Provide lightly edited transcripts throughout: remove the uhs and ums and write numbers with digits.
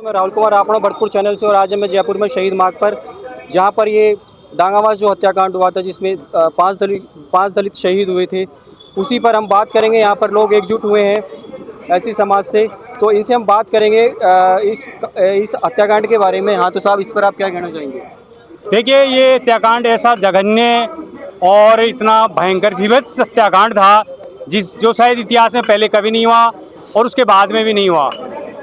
मैं राहुल कुमार आपड़ा भरतपुर चैनल से और आज मैं जयपुर में शहीद मार्ग पर जहां पर ये डांगावास जो हत्याकांड हुआ था जिसमें पांच दलित शहीद हुए थे उसी पर हम बात करेंगे। यहाँ पर लोग एकजुट हुए हैं ऐसी समाज से, तो इनसे हम बात करेंगे इस हत्याकांड के बारे में। हाँ तो साहब, इस पर आप क्या कहना चाहेंगे? देखिए, ये हत्याकांड ऐसा जघन्य और इतना भयंकर विभत्स हत्याकांड था जो शायद इतिहास में पहले कभी नहीं हुआ और उसके बाद में भी नहीं हुआ।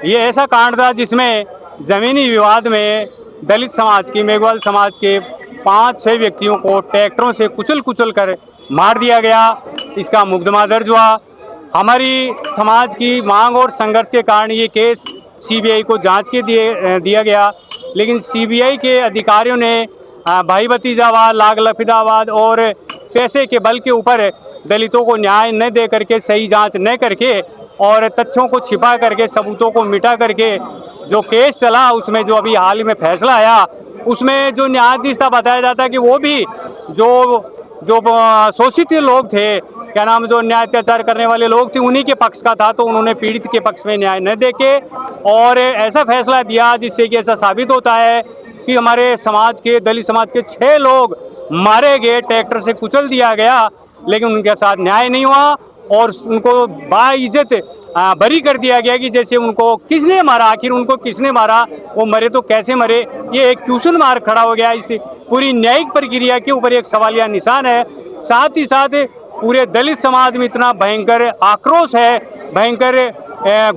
ये ऐसा कांड था जिसमें ज़मीनी विवाद में दलित समाज की, मेघवाल समाज के 5-6 व्यक्तियों को ट्रैक्टरों से कुचल कर मार दिया गया। इसका मुकदमा दर्ज हुआ। हमारी समाज की मांग और संघर्ष के कारण ये केस सीबीआई को जांच के दिया गया, लेकिन सीबीआई के अधिकारियों ने भाई भतीजावाद, लाग लफिदावाद और पैसे के बल के ऊपर दलितों को न्याय न दे करके, सही जांच न करके और तथ्यों को छिपा करके, सबूतों को मिटा करके जो केस चला, उसमें जो अभी हाल ही में फैसला आया, उसमें जो न्यायाधीश था बताया जाता है कि वो भी जो शोषित लोग थे, क्या नाम, जो न्याय अत्याचार करने वाले लोग थे, उन्हीं के पक्ष का था। तो उन्होंने पीड़ित के पक्ष में न्याय न देके और ऐसा फैसला दिया जिससे कि ऐसा साबित होता है कि हमारे समाज के, दलित समाज के 6 लोग मारे गए, ट्रैक्टर से कुचल दिया गया, लेकिन उनके साथ न्याय नहीं हुआ और उनको बाइज्जत बरी कर दिया गया कि जैसे उनको किसने मारा, आखिर उनको किसने मारा, वो मरे तो कैसे मरे। ये एक क्वेश्चन मार्क खड़ा हो गया। इस पूरी न्यायिक प्रक्रिया के ऊपर एक सवालिया निशान है। साथ ही साथ पूरे दलित समाज में इतना भयंकर आक्रोश है, भयंकर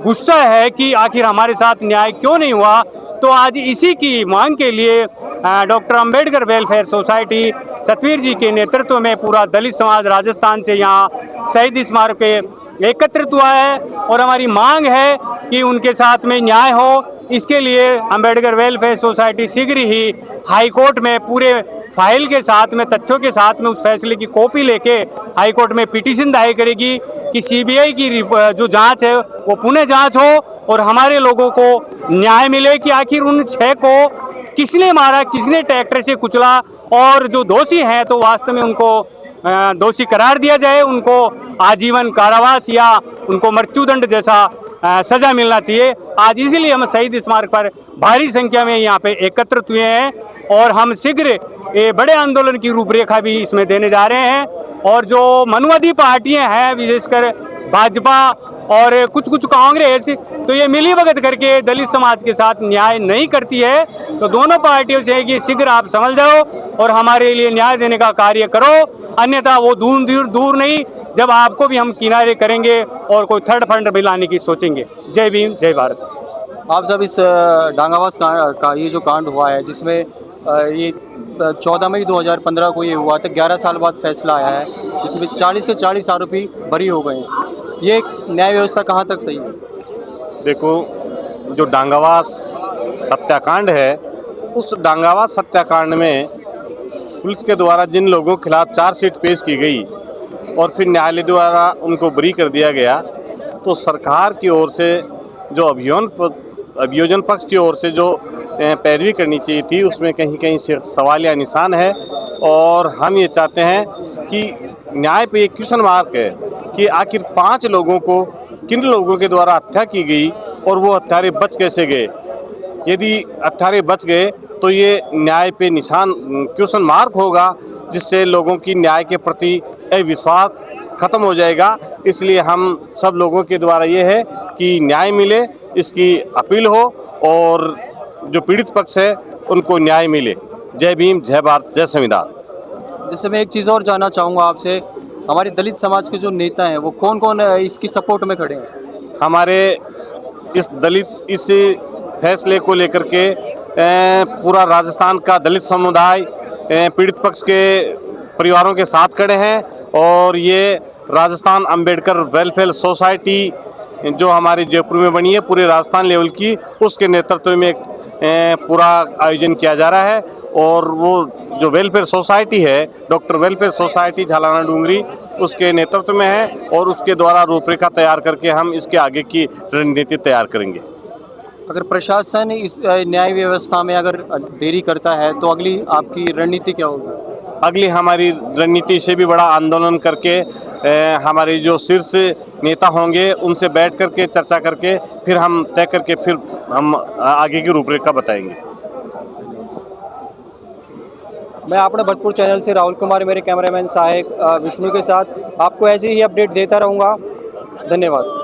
गुस्सा है कि आखिर हमारे साथ न्याय क्यों नहीं हुआ। तो आज इसी की मांग के लिए doctor Ambedkar welfare society Satveer ji के नेतृत्व में पूरा दलित समाज राजस्थान से यहाँ शहीद स्मारक पे एकत्रित हुआ है और हमारी मांग है कि उनके साथ में न्याय हो। इसके लिए अंबेडकर वेलफेयर सोसाइटी शीघ्र ही हाई कोर्ट में पूरे फाइल के साथ में, तथ्यों के साथ में, उस फैसले की कॉपी लेके हाई कोर्ट में पिटीशन दायर करेगी कि सीबीआई की जो जांच है वो पुनः जांच हो और हमारे लोगों को न्याय मिले कि आखिर उन 6 को किसने मारा, किसने ट्रैक्टर से कुचला, और जो दोषी हैं तो वास्तव में उनको दोषी करार दिया जाए, उनको आजीवन कारावास या उनको मृत्युदंड जैसा सजा मिलना चाहिए। आज इसीलिए हम शहीद स्मारक पर भारी संख्या में यहाँ पे एकत्रित हुए हैं और हम शीघ्र ये बड़े आंदोलन की रूपरेखा भी इसमें देने जा रहे हैं। और जो मनुवादी पार्टियां हैं, विशेषकर भाजपा और कुछ कांग्रेस, तो ये मिली भगत करके दलित समाज के साथ न्याय नहीं करती है। तो दोनों पार्टियों से है कि शीघ्र आप समझ जाओ और हमारे लिए न्याय देने का कार्य करो, अन्यथा वो दूर नहीं, जब आपको भी हम किनारे करेंगे और कोई थर्ड फंड भी लाने की सोचेंगे। जय भीम, जय भारत। आप सब इस डांगावास का ये जो कांड हुआ है जिसमें ये 14 मई 2015 को ये हुआ था, 11 साल बाद फैसला आया है, इसमें 40 के 40 आरोपी बरी हो गए। ये न्याय व्यवस्था कहाँ तक सही है? देखो, जो डांगावास हत्याकांड है, उस डांगावास हत्याकांड में पुलिस के द्वारा जिन लोगों के खिलाफ चार्जशीट पेश की गई और फिर न्यायालय द्वारा उनको बरी कर दिया गया, तो सरकार की ओर से जो अभियोजन पक्ष की ओर से जो पैरवी करनी चाहिए थी, उसमें कहीं सवालिया निशान है। और हम ये चाहते हैं कि न्याय पे एक क्वेश्चन मार्क है कि आखिर 5 लोगों को किन लोगों के द्वारा हत्या की गई और वो हत्यारे बच कैसे गए। यदि हत्यारे बच गए तो ये न्याय पे निशान, क्वेश्चन मार्क होगा, जिससे लोगों की न्याय के प्रति विश्वास खत्म हो जाएगा। इसलिए हम सब लोगों के द्वारा ये है कि न्याय मिले, इसकी अपील हो और जो पीड़ित पक्ष है उनको न्याय मिले। जय भीम, जय भारत, जय संविधान। जैसे मैं एक चीज़ और जानना चाहूँगा आपसे, हमारे दलित समाज के जो नेता हैं वो कौन इसकी सपोर्ट में खड़े हैं? हमारे इस फैसले को लेकर के पूरा राजस्थान का दलित समुदाय पीड़ित पक्ष के परिवारों के साथ खड़े हैं और ये राजस्थान अंबेडकर वेलफेयर सोसाइटी जो हमारे जयपुर में बनी है, पूरे राजस्थान लेवल की, उसके नेतृत्व में पूरा आयोजन किया जा रहा है। और वो जो वेलफेयर सोसाइटी है, doctor welfare society Jhalana Doongri, उसके नेतृत्व में है और उसके द्वारा रूपरेखा तैयार करके हम इसके आगे की रणनीति तैयार करेंगे। अगर प्रशासन इस न्याय व्यवस्था में अगर देरी करता है तो अगली आपकी रणनीति क्या होगी? अगली हमारी रणनीति से भी बड़ा आंदोलन करके हमारी जो शीर्ष नेता होंगे उनसे बैठ करके चर्चा करके फिर हम तय करके फिर हम आगे की रूपरेखा बताएंगे। मैं अपने भरतपुर चैनल से राहुल कुमार, मेरे कैमरामैन सहायक विष्णु के साथ आपको ऐसी ही अपडेट देता रहूँगा। धन्यवाद।